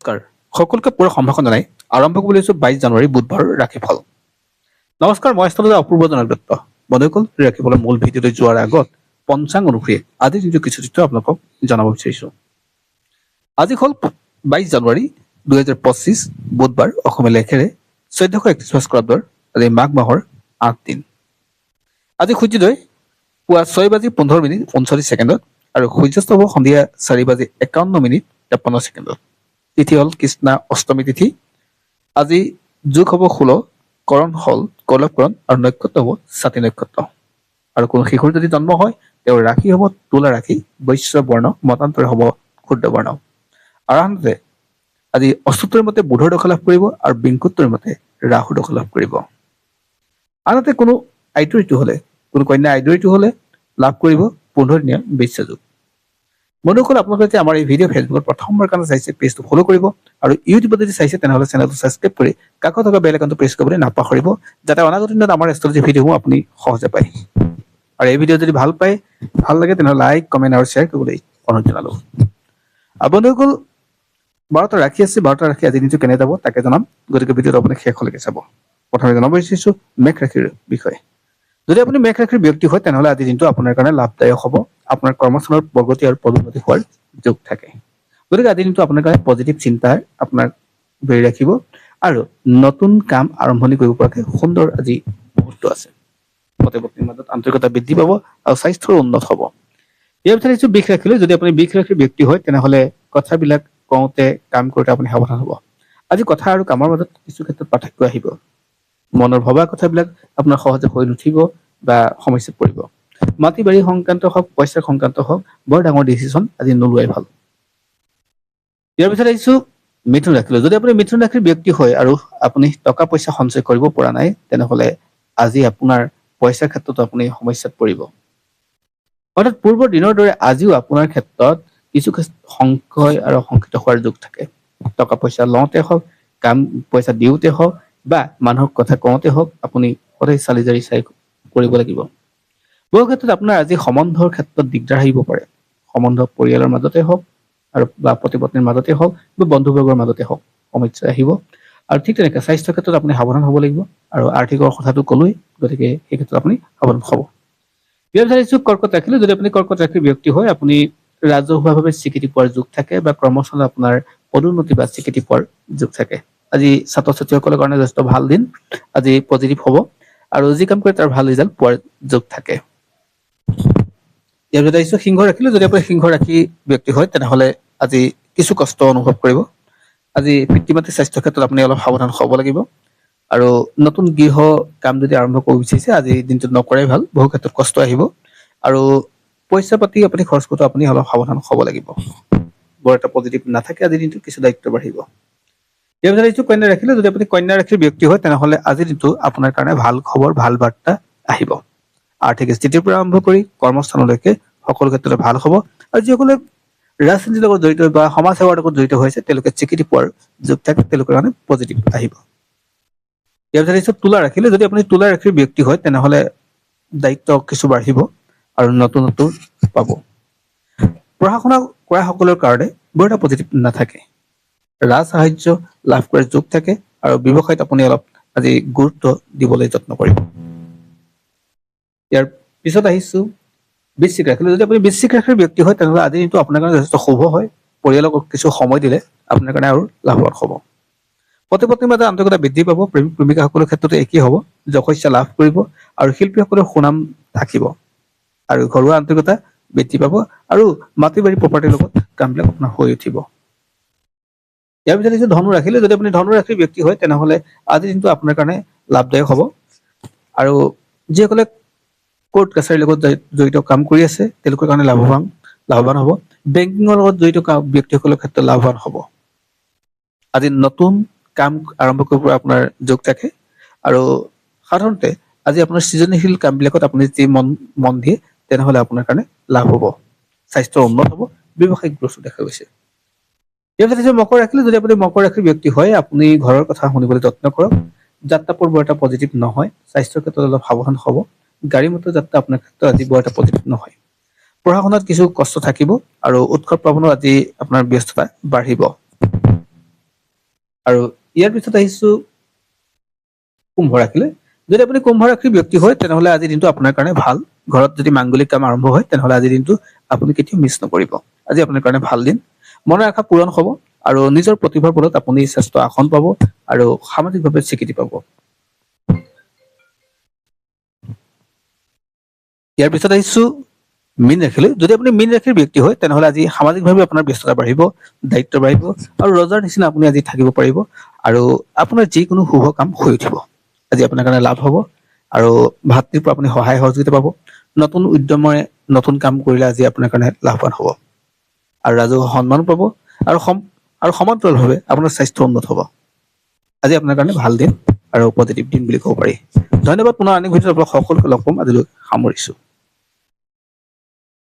নমস্কাৰ সকলোকে পুৰা সম্ভাষণ জনাই আৰম্ভ কৰিছো 22 জানুৱাৰী বুধবাৰ ৰাশিফল। নমস্কাৰ, মই আচলতে অপূৰ্ব জনক দত্ত। বন্ধুসকল, ৰাশিফলৰ মূল ভিডিঅ'লৈ যোৱাৰ আগত পঞ্চাং অনুসৰি আজি যিটো কিছু তথ্য আপোনালোকক জনাব বিচাৰিছো। আজি হ'ল 22 জানুৱাৰী 2025 বুধবাৰ। অসমীয়া লেখেৰে 1431 খ্ৰীষ্টাব্দৰ আজি মাঘ মাহৰ 8 দিন। আজি সূৰ্যোদয় পুৱা 6:15:39 আৰু সূৰ্যাস্ত হ'ব সন্ধিয়া 4:51:53। তিথি হ'ল কৃষ্ণা অষ্টমী তিথি। আজি যোগ হ'ব 16, কৰণ হ'ল কৌলভকৰণ আৰু নক্ষত্ৰ হ'ব ছাতি নক্ষত্ৰ। আৰু কোনো শিশুৰ যদি জন্ম হয় তেওঁৰ ৰাশি হ'ব তুলা ৰাশি, বৈশ্য বৰ্ণ, মতান্তৰে হ'ব ক্ষুদ্ৰ বৰ্ণ। আৰু আনহাতে আজি অষ্টোত্তৰ মতে বুধৰ দশা লাভ কৰিব আৰু বিংশোত্তৰ মতে ৰাহুৰ দশা লাভ কৰিব। আনহাতে কোনো আইটো ঋতু হলে, কোনো কন্যা আইটো ঋতু হলে লাভ কৰিব 15 দিনীয়া বৈশ্য যোগ। বন্ধুসকল, আপোনালোকে যদি আমাৰ এই ভিডিঅ' ফেচবুকত প্ৰথমবাৰ কাৰণে চাইছে পেজটো ফ'ল' কৰিব আৰু ইউটিউবত যদি চাইছে তেনেহ'লে চেনেলটো ছাবস্ক্ৰাইব কৰি কাষত থকা বেল আইকনটো প্ৰেছ কৰিবলৈ নাপাহৰিব, যাতে অনাগত দিনত আমাৰ এষ্ট্ৰলজি ভিডিঅ'সমূহ আপুনি সহজে পায়। আৰু এই ভিডিঅ' যদি ভাল লাগে তেনেহ'লে লাইক, কমেণ্ট আৰু শ্বেয়াৰ কৰিবলৈ অনুৰোধ জনালো। বন্ধুসকল, 12টা ৰাশি আছে। 12টা ৰাশি আজি দিনটো কেনে যাব তাকে জনাম, গতিকে ভিডিঅ'টো আপুনি শেষলৈকে চাব। প্ৰথমে জনাব বিচাৰিছো মেঘ ৰাশিৰ বিষয়ে। যদি আপুনি মেঘ ৰাশিৰ ব্যক্তি হয় তেনেহ'লে আজি দিনটো আপোনাৰ কাৰণে লাভদায়ক হ'ব। আপোনাৰ কৰ্মস্থানৰ প্ৰগতি আৰু পদোন্নতি হোৱাৰ যোগ থাকে। গতিকে আজি দিনটো আপোনাৰ কাৰণে পজিটিভ চিন্তাই আপোনাক ধৰি ৰাখিব আৰু নতুন কাম আৰম্ভণি কৰিব পৰাকৈ সুন্দৰ আজি মুহূৰ্ত আছে। পতি পত্নীৰ মাজত আন্তৰিকতা বৃদ্ধি পাব আৰু স্বাস্থ্যৰ উন্নত হ'ব। ইয়াৰ ভিতৰত কিছু বিষ ৰাখিলে, যদি আপুনি বিষ ৰাশিৰ ব্যক্তি হয় তেনেহ'লে কথাবিলাক কওঁতে কাম কৰোঁতে আপুনি সাৱধান হ'ব। আজি কথা আৰু কামৰ মাজত কিছু ক্ষেত্ৰত পাৰ্থক্য আহিব। মনৰ ভবা কথাবিলাক আপোনাৰ সহজে হৈ নুঠিব বা সমস্যাত পৰিব। মাটি বাৰী সংক্ৰান্ত হওক, পইচাৰ সংক্ৰান্ত হওক, বৰ ডাঙৰ ডিচিশ্যন আজি নোলোৱাই ভাল। ইয়াৰ পিছত আহিছো মিথুন ৰাশিলৈ। যদি আপুনি মিথুন ৰাশিৰ ব্যক্তি হয় আৰু আপুনি টকা পইচা সঞ্চয় কৰিব পৰা নাই তেনেহ'লে আজি আপোনাৰ পইচাৰ ক্ষেত্ৰত আপুনি সমস্যাত পৰিব। অৰ্থাৎ পূৰ্বৰ দিনৰ দৰে আজিও আপোনাৰ ক্ষেত্ৰত কিছু সংশয় আৰু শংকিত হোৱাৰ যোগ থাকে। টকা পইচা লওঁতে হওক, কাম পইচা দিওঁতে হওক বা মানুহক কথা কওঁতে হওক, আপুনি সদায় চালি জাৰি চাই কৰিব লাগিব। বহু ক্ষেত্ৰত আপোনাৰ আজি সম্বন্ধৰ ক্ষেত্ৰত দিগদাৰ আহিব পাৰে। সম্বন্ধ পৰিয়ালৰ মাজতে হওক আৰু বা পতি পত্নীৰ মাজতে হওক বা বন্ধু বৰ্গৰ মাজতে হওক সমস্যা আহিব। আৰু ঠিক তেনেকৈ স্বাস্থ্যৰ ক্ষেত্ৰত আপুনি সাৱধান হ'ব লাগিব। আৰু আৰ্থিকৰ কথাটো ক'লোৱেই, গতিকে সেই ক্ষেত্ৰত আপুনি সাৱধান হ'ব। ইয়াৰ পিছত আহিছো কৰ্কট ৰাশিলৈ। যদি আপুনি কৰ্কট ৰাশিৰ ব্যক্তি হয় আপুনি ৰাজহুৱাভাৱে স্বীকৃতি পোৱাৰ যোগ থাকে বা কৰ্মস্থানত আপোনাৰ পদোন্নতি বা স্বীকৃতি পোৱাৰ যোগ থাকে। আজি ছাত্ৰ ছাত্ৰীসকলৰ কাৰণে যথেষ্ট ভাল দিন। আজি পজিটিভ হ'ব আৰু যি কাম কৰে তাৰ ভাল ৰিজাল্ট পোৱাৰ যোগ থাকে। ইয়াৰ পিছত আহিছো সিংহ ৰাশিলৈ। যদি আপুনি সিংহ ৰাশি ব্যক্তি হয় তেনেহ'লে আজি কিছু কষ্ট অনুভৱ কৰিব। আজি পিতৃ মাতৃৰ স্বাস্থ্যৰ ক্ষেত্ৰত আপুনি অলপ সাৱধান হ'ব লাগিব। আৰু নতুন গৃহ কাম যদি আৰম্ভ কৰিব বিচাৰিছে আজি দিনটোত নকৰাই ভাল, বহু ক্ষেত্ৰত কষ্ট আহিব। আৰু পইচা পাতি আপুনি খৰচ কৰোঁতে আপুনি অলপ সাৱধান হ'ব লাগিব। বৰ এটা পজিটিভ নাথাকে আজিৰ দিনটো, কিছু দায়িত্ব বাঢ়িব। ইয়াৰ পিছত আহিছো কন্যা ৰাশিলৈ। যদি আপুনি কন্যা ৰাশিৰ ব্যক্তি হয় তেনেহ'লে আজিৰ দিনটো আপোনাৰ কাৰণে ভাল খবৰ, ভাল বাৰ্তা আহিব। আৰ্থিক স্থিতিৰ পৰা আৰম্ভ কৰি কৰ্মস্থানলৈকে সকলো ক্ষেত্ৰতে ভাল হ'ব। আৰু যিসকলে ৰাজনীতিৰ লগত জড়িত বা সমাজ সেৱাৰ লগত জড়িত হৈছে তেওঁলোকে স্বীকৃতি পোৱাৰ যোগ থাকে, তেওঁলোকৰ কাৰণে পজিটিভ আহিব। ইয়াৰ পিছত আহিছো তুলা ৰাশিলৈ। যদি আপুনি তুলা ৰাশিৰ ব্যক্তি হয় তেনেহ'লে দায়িত্ব কিছু বাঢ়িব আৰু নতুনত্ব পাব। পঢ়া শুনা কৰা সকলৰ কাৰণে বৰ এটা পজিটিভ নাথাকে। ৰাজ সাহায্য লাভ কৰাৰ যোগ থাকে আৰু ব্যৱসায়ত আপুনি অলপ আজি গুৰুত্ব দিবলৈ যত্ন কৰিব। ইয়াৰ পিছত আহিছো বৃশ্চিক ৰাশিলৈ। যদি আপুনি বৃশ্চিক ৰাশিৰ ব্যক্তি হয় তেনেহ'লে আজি দিনটো আপোনাৰ কাৰণে যথেষ্ট শুভ হয়। পৰিয়ালক কিছু সময় দিলে আপোনাৰ কাৰণে আৰু লাভৱান হ'ব। পতি পত্নীৰ মাজত আন্তৰিকতা বৃদ্ধি পাব। প্ৰেমিক প্ৰেমিকাসকলৰ ক্ষেত্ৰতে একেই হ'ব। যশস্যা লাভ কৰিব আৰু শিল্পীসকলৰ সুনাম থাকিব। আৰু ঘৰুৱা আন্তৰিকতা বৃদ্ধি পাব আৰু মাটি বাৰী প্ৰপাৰ্টিৰ লগত কামবিলাক আপোনাৰ হৈ উঠিব। ইয়াৰ পিছত আহিছো ধনু ৰাশিলৈ। যদি আপুনি ধনু ৰাশিৰ ব্যক্তি হয় তেনেহ'লে আজিৰ দিনটো আপোনাৰ কাৰণে লাভদায়ক হ'ব। আৰু যিসকলে কোৰ্ট কাছাৰীৰ লগত জড়িত কাম কৰি আছে তেওঁলোকৰ কাৰণে লাভৱান হ'ব। বেংকিঙৰ লগত জড়িত ব্যক্তিসকলৰ ক্ষেত্ৰত লাভৱান হ'ব। আজি নতুন কাম আৰম্ভ কৰিব পৰা আপোনাৰ যোগ থাকে। আৰু সাধাৰণতে আজি আপোনাৰ সৃজনশীল কামবিলাকত আপুনি যদি মন দিয়ে তেনেহ'লে আপোনাৰ কাৰণে লাভ হ'ব। স্বাস্থ্য উন্নত হ'ব, ব্যৱসায়িক গ্ৰথ দেখা গৈছে। ইয়াৰ পিছত মকৰ ৰাশিলৈ। যদি আপুনি মকৰ ৰাশিৰ ব্যক্তি হয় আপুনি ঘৰৰ কথা শুনিবলৈ যত্ন কৰক। যাত্ৰাবোৰ বৰ এটা পজিটিভ নহয়। স্বাস্থ্যৰ ক্ষেত্ৰত অলপ সাৱধান হ'ব। গাড়ী মটৰ যাত্ৰা আপোনাৰ ক্ষেত্ৰত আজি বৰ এটা পজিটিভ নহয়। পঢ়া শুনাত কিছু কষ্ট থাকিব আৰু উৎসৱ পাৰ্বণত আজি আপোনাৰ ব্যস্ততা বাঢ়িব। আৰু ইয়াৰ পিছত আহিছো কুম্ভ ৰাশিলৈ। যদি আপুনি কুম্ভ ৰাশিৰ ব্যক্তি হয় তেনেহলে আজিৰ দিনটো আপোনাৰ কাৰণে ভাল। ঘৰত যদি মাংগলিক কাম আৰম্ভ হয় তেনেহলে আজিৰ দিনটো আপুনি কেতিয়াও মিছ নকৰিব। আজি আপোনাৰ কাৰণে ভাল দিন। মনৰ আশা পূৰণ হ'ব আৰু নিজৰ প্ৰতিভাৰ বলত আপুনি শ্ৰেষ্ঠ আসন পাব আৰু সামাজিকভাৱে স্বীকৃতি পাব। ইয়াৰ পিছত আহিছো মীন ৰাশিলৈ। যদি আপুনি মীন ৰাশিৰ ব্যক্তি হয় তেনেহলে আজি সামাজিকভাৱে আপোনাৰ ব্যস্ততা বাঢ়িব, দায়িত্ব বাঢ়িব আৰু ৰজাৰ নিচিনা আপুনি আজি থাকিব পাৰিব আৰু আপোনাৰ যিকোনো শুভ কাম হৈ উঠিব। আজি আপোনাৰ কাৰণে লাভ হ'ব আৰু ভাতৃৰ পৰা আপুনি সহায় সহযোগিতা পাব। নতুন উদ্যমৰে নতুন কাম কৰিলে আজি আপোনাৰ কাৰণে লাভৱান হ'ব আৰু ৰাজহুৱা সন্মান পাব আৰু সমান্তৰালভাৱে আপোনাৰ স্বাস্থ্য উন্নত হ'ব। আজি আপোনাৰ কাৰণে ভাল দিন আৰু পজিটিভ দিন বুলি ক'ব পাৰি। ধন্যবাদ। পুনৰ আন এক ভিডিঅ'ত আপোনালোক সকলোকে লগ পাম। আজিলৈ সামৰিছো।